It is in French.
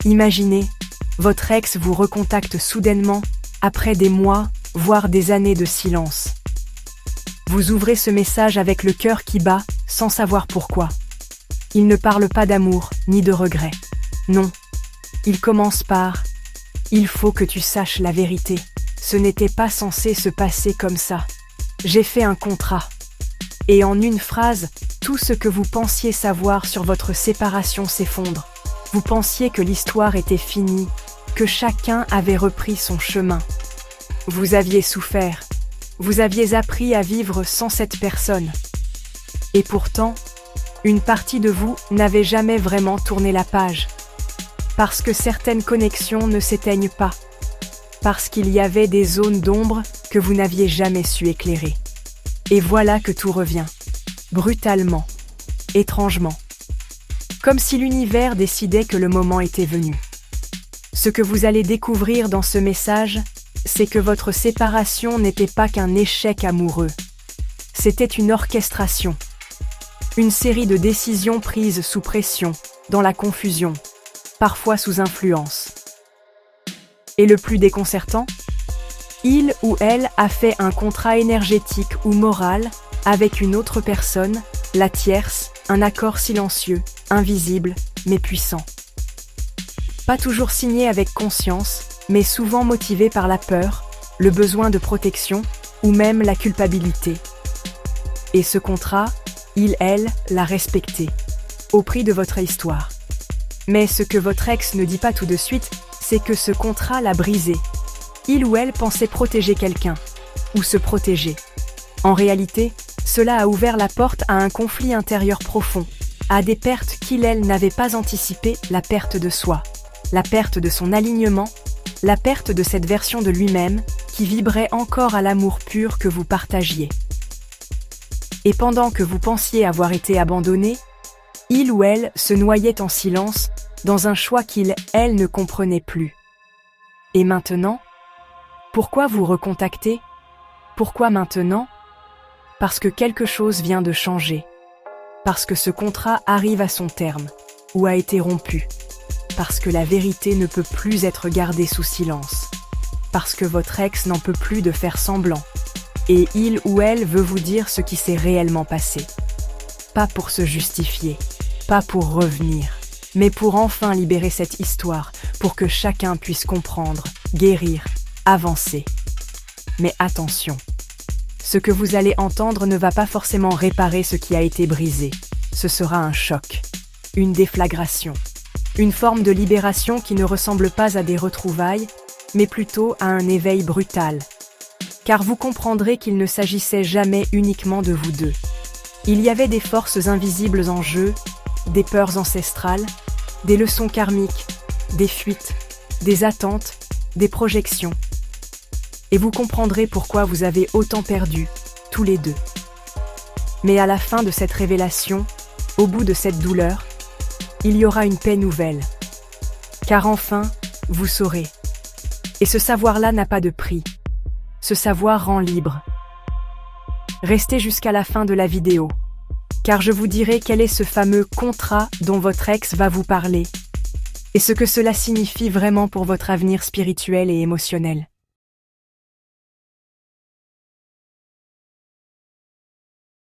Imaginez, votre ex vous recontacte soudainement, après des mois, voire des années de silence. Vous ouvrez ce message avec le cœur qui bat, sans savoir pourquoi. Il ne parle pas d'amour, ni de regret. Non. Il commence par « Il faut que tu saches la vérité. Ce n'était pas censé se passer comme ça. J'ai fait un contrat. » Et en une phrase, tout ce que vous pensiez savoir sur votre séparation s'effondre. Vous pensiez que l'histoire était finie, que chacun avait repris son chemin. Vous aviez souffert. Vous aviez appris à vivre sans cette personne. Et pourtant, une partie de vous n'avait jamais vraiment tourné la page. Parce que certaines connexions ne s'éteignent pas. Parce qu'il y avait des zones d'ombre que vous n'aviez jamais su éclairer. Et voilà que tout revient. Brutalement. Étrangement. Comme si l'univers décidait que le moment était venu. Ce que vous allez découvrir dans ce message, c'est que votre séparation n'était pas qu'un échec amoureux. C'était une orchestration. Une série de décisions prises sous pression, dans la confusion, parfois sous influence. Et le plus déconcertant, il ou elle a fait un contrat énergétique ou moral avec une autre personne, la tierce, un accord silencieux, invisible, mais puissant. Pas toujours signé avec conscience, mais souvent motivé par la peur, le besoin de protection ou même la culpabilité. Et ce contrat, il, elle, l'a respecté, au prix de votre histoire. Mais ce que votre ex ne dit pas tout de suite, c'est que ce contrat l'a brisé. Il ou elle pensait protéger quelqu'un, ou se protéger. En réalité, cela a ouvert la porte à un conflit intérieur profond, à des pertes qu'il, elle, n'avait pas anticipées, la perte de soi, la perte de son alignement, la perte de cette version de lui-même qui vibrait encore à l'amour pur que vous partagiez. Et pendant que vous pensiez avoir été abandonné, il ou elle se noyait en silence dans un choix qu'il, elle, ne comprenait plus. Et maintenant, pourquoi vous recontacter? Pourquoi maintenant? Parce que quelque chose vient de changer. Parce que ce contrat arrive à son terme, ou a été rompu. Parce que la vérité ne peut plus être gardée sous silence. Parce que votre ex n'en peut plus de faire semblant. Et il ou elle veut vous dire ce qui s'est réellement passé. Pas pour se justifier, pas pour revenir, mais pour enfin libérer cette histoire, pour que chacun puisse comprendre, guérir, avancer. Mais attention, ce que vous allez entendre ne va pas forcément réparer ce qui a été brisé. Ce sera un choc, une déflagration, une forme de libération qui ne ressemble pas à des retrouvailles, mais plutôt à un éveil brutal. Car vous comprendrez qu'il ne s'agissait jamais uniquement de vous deux. Il y avait des forces invisibles en jeu, des peurs ancestrales, des leçons karmiques, des fuites, des attentes, des projections. Et vous comprendrez pourquoi vous avez autant perdu, tous les deux. Mais à la fin de cette révélation, au bout de cette douleur, il y aura une paix nouvelle. Car enfin, vous saurez. Et ce savoir-là n'a pas de prix. Ce savoir rend libre. Restez jusqu'à la fin de la vidéo, car je vous dirai quel est ce fameux contrat dont votre ex va vous parler, et ce que cela signifie vraiment pour votre avenir spirituel et émotionnel.